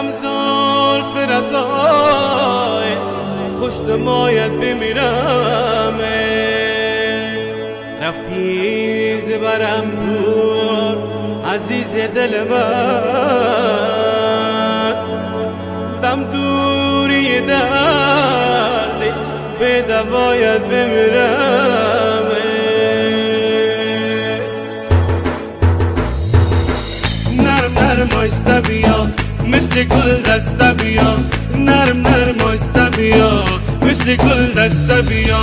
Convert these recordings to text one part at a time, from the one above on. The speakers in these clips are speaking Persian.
دلم زلف رسای خوش نماید بمیرم رفتی زبرم دور عزیز دل من دم دوری دردی به دوایت بمیرم نرم نرم آیسته بیا مثل گل دسته بیا نرم نرم آیسته بیا مثل گل دسته بیا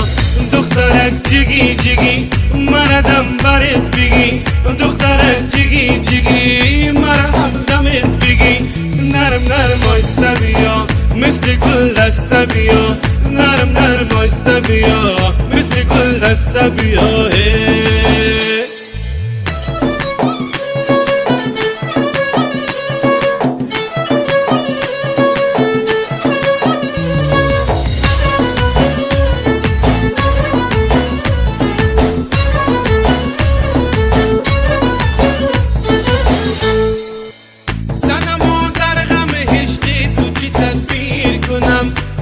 دخترک جگی جگی مردم برات بگی دخترک جگی جگی مرهم دمت بگی نرم نرم آیسته بیا مثل گل دسته بیا نرم نرم آیسته بیا مثل گل دسته بیا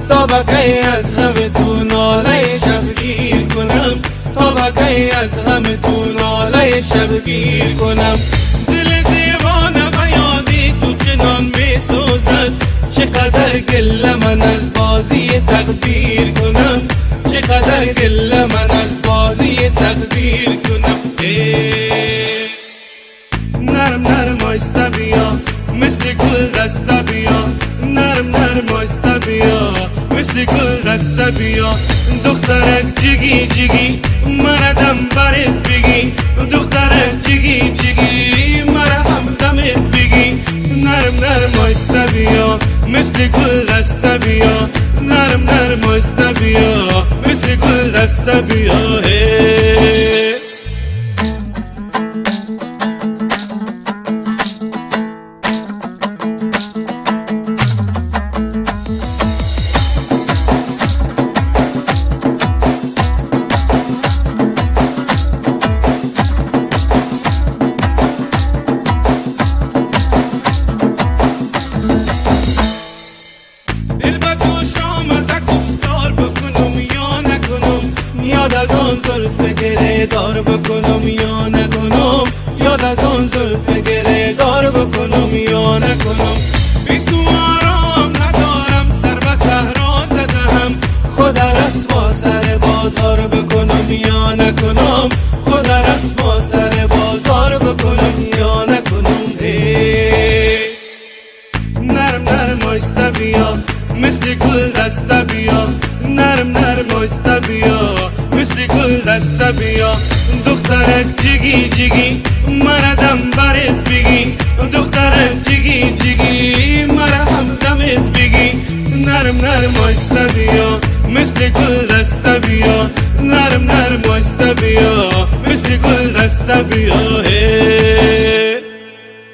تا بکی از غم تو ناله شبگیر کنم تا بکی از غم تو ناله شبگیر کنم دل دیوانه به یادی تو چنان می سوزد چقدر گله من از بازی تقدیر کنم چقدر گله من از بازی تقدیر کنم نرم نرم آیسته بیا مثل گل دسته بیا نرم نرم آیسته بیا مثل گل دسته بیا دخترک جگی جگی مردم برات بگی دخترک جگی جگی مرهم دمت بگی نرم نرم آیسته بیا مثل گل دسته بیا نرم نرم آیسته بیا مثل گل دسته بیا یاد از آن زلف گره دار بکنم یا نکنم یاد از آن زلف گره دار بکنم یا نکنم بی تو آرام ندارم سر به صحرا زدم خدا رسوا سر بازار بکنم یا نکنم خدا رسوا سر بازار بکنم یا نکنم نرم نرم آیسته بیا مثل گل دسته بیا نرم نرم آیسته بیا مثل گل دسته بیا دخترک جگی جگی مردم برات بگی دخترک جگی جگی مرهم دمت بگی نرم نرم آیسته بیا مثل گل دسته بیا نرم نرم آیسته بیا مثل گل دسته بیا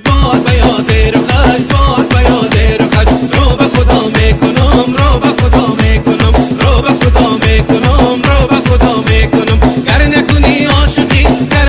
باد به یاد رخش باد به یاد رخش رو به خدا